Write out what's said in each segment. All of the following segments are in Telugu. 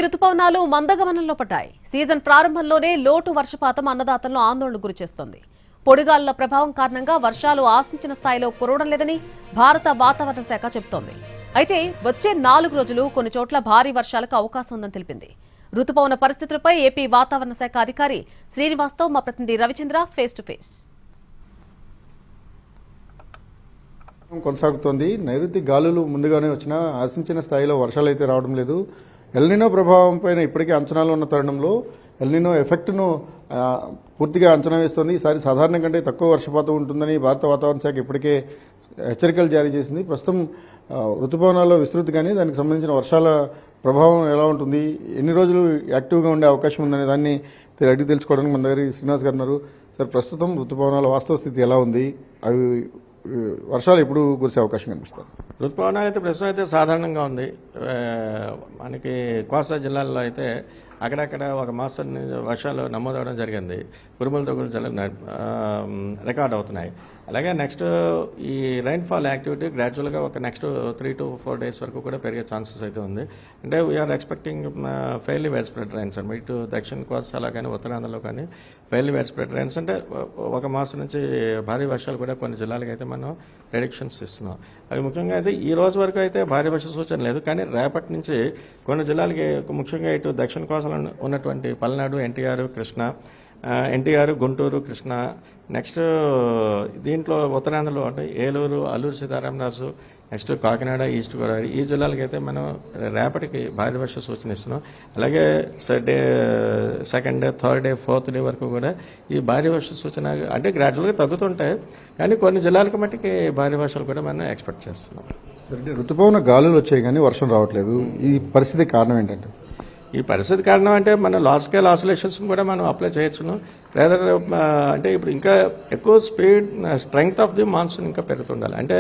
రుతుపవనాలు మందగమనంలో పడ్డాయి. సీజన్ ప్రారంభంలోనే లోటు వర్షపాతం అన్నదాతలను ఆందోళనకు గురిచేస్తోంది. పొడిగాలుల ప్రభావం కారణంగా వర్షాలు ఆశించిన స్థాయిలో కురవడం లేదని భారత వాతావరణ శాఖ చెబుతోంది. అయితే వచ్చే 4 రోజులు కొన్ని చోట్ల భారీ వర్షాలకు అవకాశం ఉందని తెలిపింది. రుతుపవన పరిస్థితులపై ఏపీ వాతావరణ శాఖ అధికారి శ్రీనివాస్తో మా ప్రతినిధి రవిచంద్ర ఫేస్ టు ఫేస్. కొనసాగుతోంది. నైరుతి గాలులు ముందుగానే వచ్చినా ఆశించిన స్థాయిలో వర్షాలు అయితే రావడం లేదు. ఎల్నినో ప్రభావం పైన ఇప్పటికే అంచనాలు ఉన్న తరుణంలో ఎల్నినో ఎఫెక్ట్ను పూర్తిగా అంచనా వేస్తోంది. ఈసారి సాధారణం కంటే తక్కువ వర్షపాతం ఉంటుందని భారత వాతావరణ శాఖ ఇప్పటికే హెచ్చరికలు జారీ చేసింది. ప్రస్తుతం ఋతుపవనాల్లో విస్తృతి కానీ దానికి సంబంధించిన వర్షాల ప్రభావం ఎలా ఉంటుంది, ఎన్ని రోజులు యాక్టివ్గా ఉండే అవకాశం ఉందనే దాన్ని అడిగి తెలుసుకోవడానికి మన దగ్గర శ్రీనివాస్ గారు ఉన్నారు. సార్, ప్రస్తుతం ఋతుపవనాల వాస్తవ స్థితి ఎలా ఉంది, అవి వర్షాలు ఎప్పుడు కురిసే అవకాశం కనిపిస్తారు? ఋతుపవనాలు అయితే ప్రస్తుతం అయితే సాధారణంగా ఉంది. మనకి కోస్తా జిల్లాల్లో అయితే అక్కడక్కడ ఒక మాసం వర్షాలు నమోదవడం జరిగింది. ఉరుములతో కూడా రికార్డ్ అవుతున్నాయి. అలాగే నెక్స్ట్ ఈ రైన్ఫాల్ యాక్టివిటీ గ్రాడ్యువల్గా ఒక నెక్స్ట్ 3 to 4 days వరకు కూడా పెరిగే ఛాన్సెస్ అయితే ఉంది. అంటే we are expecting fairly wide spread rains అనమాట. ఇటు దక్షిణ కోస్తాలో కానీ ఉత్తరాంధ్రలో కానీ ఫెయిర్లీ వైడ్ స్ప్రెడ్ రైన్స్ అంటే ఒక మాసం నుంచి భారీ వర్షాలు కూడా కొన్ని జిల్లాలకు అయితే మనం ప్రెడిక్షన్స్ ఇస్తున్నాం. అవి ముఖ్యంగా అయితే ఈ రోజు వరకు అయితే భారీ వర్ష సూచన లేదు. కానీ రేపటి నుంచి కొన్ని జిల్లాలకి ముఖ్యంగా ఇటు దక్షిణ కోస్తాలో ఉన్నటువంటి పల్నాడు, ఎన్టీఆర్, గుంటూరు, కృష్ణ, నెక్స్ట్ దీంట్లో ఉత్తరాంధ్రలో ఉంటాయి ఏలూరు, అల్లూరు సీతారామరాజు, నెక్స్ట్ కాకినాడ, ఈస్ట్ గోదావరి, ఈ జిల్లాలకి అయితే మనం రేపటికి భారీ వర్ష సూచన ఇస్తున్నాం. అలాగే second day, third day, fourth day వరకు కూడా ఈ భారీ వర్ష సూచన అంటే గ్రాడ్యువల్గా తగ్గుతుంటాయి. కానీ కొన్ని జిల్లాలకు మట్టికి భారీ వర్షాలు కూడా మనం ఎక్స్పెక్ట్ చేస్తున్నాం. సరే, ఋతుపవన గాలులు వచ్చాయి కానీ వర్షం రావట్లేదు. ఈ పరిస్థితి కారణం ఏంటంటే? ఈ పరిస్థితి కారణం అంటే మన లార్జ్ స్కేల్ ఆసిలేషన్స్ కూడా మనం అప్లై చేయొచ్చును. లేదా అంటే ఇప్పుడు ఇంకా ఎక్కువ స్ట్రెంగ్త్ ఆఫ్ ది మాన్సూన్ ఇంకా పెరుగుతుండాలి. అంటే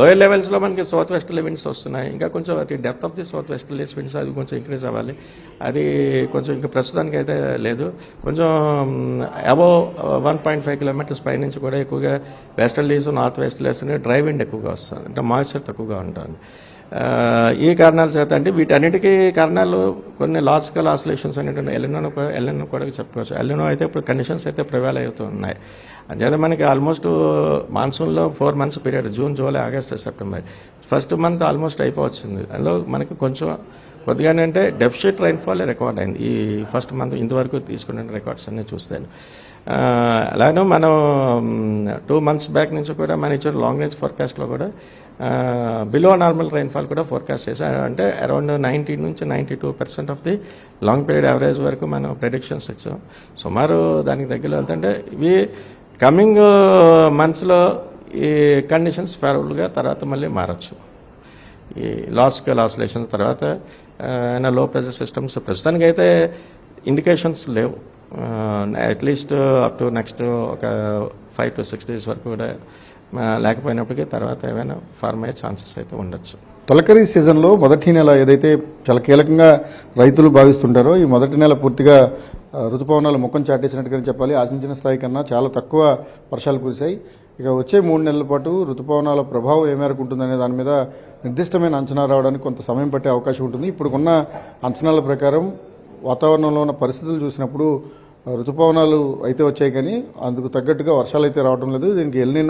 లోయర్ లెవెల్స్లో మనకి సౌత్ వెస్టర్లీ విండ్స్ వస్తున్నాయి. ఇంకా కొంచెం అది depth of the south westerly winds అది కొంచెం ఇంక్రీజ్ అవ్వాలి. అది కొంచెం ఇంకా ప్రస్తుతానికి అయితే లేదు. కొంచెం అబౌవ్ 1.5 kilometers పై నుంచి కూడా ఎక్కువగా westerlies, north westerlies dry wind ఎక్కువగా వస్తుంది. అంటే మాయిశ్చర్ తక్కువగా ఉంటుంది. ఈ కారణాల చేత అంటే వీటన్నిటికీ కారణాలు కొన్ని లార్జ్ స్కేల్ ఆసిలేషన్స్ అనేటువంటి ఎలినో కూడా చెప్పుకోవచ్చు. ఎలినో అయితే ఇప్పుడు కండిషన్స్ అయితే ప్రివైల్ అవుతూ ఉన్నాయి. అంచేత మనకి ఆల్మోస్ట్ మాన్సూన్లో 4 months period, June, July, August, September, first month almost అయిపోవచ్చింది. అందులో మనకి కొంచెం కొద్దిగానే అంటే డెఫిషిట్ రైన్ఫాల్ రికార్డ్ అయింది ఈ ఫస్ట్ మంత్ ఇంతవరకు తీసుకునే రికార్డ్స్ అన్నీ చూస్తాను. అలానే మనం 2 months బ్యాక్ నుంచి కూడా మన ఇచ్చిన లాంగ్ రేంజ్ ఫోర్కాస్ట్లో కూడా బిలో నార్మల్ రైన్ఫాల్ కూడా ఫోర్కాస్ట్ చేశారు. అంటే అరౌండ్ 90 నుంచి 92% of the long period average వరకు మనం ప్రెడిక్షన్స్ ఇచ్చాం. సుమారు దానికి దగ్గర వెళ్తుంటే ఇవి కమింగ్ మంత్స్లో ఈ కండిషన్స్ ఫేవరబుల్గా తర్వాత మళ్ళీ మారచ్చు. ఈ లార్జ్ స్కేల్ ఆసిలేషన్స్ తర్వాత లో ప్రెషర్ సిస్టమ్స్ ప్రస్తుతానికి అయితే ఇండికేషన్స్ లేవు. అట్లీస్ట్ అప్ టు నెక్స్ట్ ఒక 5 to 6 days వరకు కూడా లేకపోయినప్పటికీ తర్వాత ఏమైనా ఫార్మ్ అయ్యే ఛాన్సెస్ అయితే ఉండొచ్చు. తొలకరి సీజన్లో మొదటి నెల ఏదైతే చాలా కీలకంగా రైతులు భావిస్తుంటారో, ఈ మొదటి నెల పూర్తిగా ఋతుపవనాలు ముఖం చాటేసినట్టుగానే చెప్పాలి. ఆశించిన స్థాయి కన్నా చాలా తక్కువ వర్షాలు కురిశాయి. ఇక వచ్చే 3 నెలల పాటు ఋతుపవనాల ప్రభావం ఏ మేరకు ఉంటుందనే దాని మీద నిర్దిష్టమైన అంచనా రావడానికి కొంత సమయం పట్టే అవకాశం ఉంటుంది. ఇప్పుడున్న అంచనాల ప్రకారం వాతావరణంలో ఉన్న పరిస్థితులు చూసినప్పుడు ఋతుపవనాలు అయితే వచ్చాయి కానీ అందుకు తగ్గట్టుగా వర్షాలు అయితే రావడం లేదు. దీనికి ఎల్నినో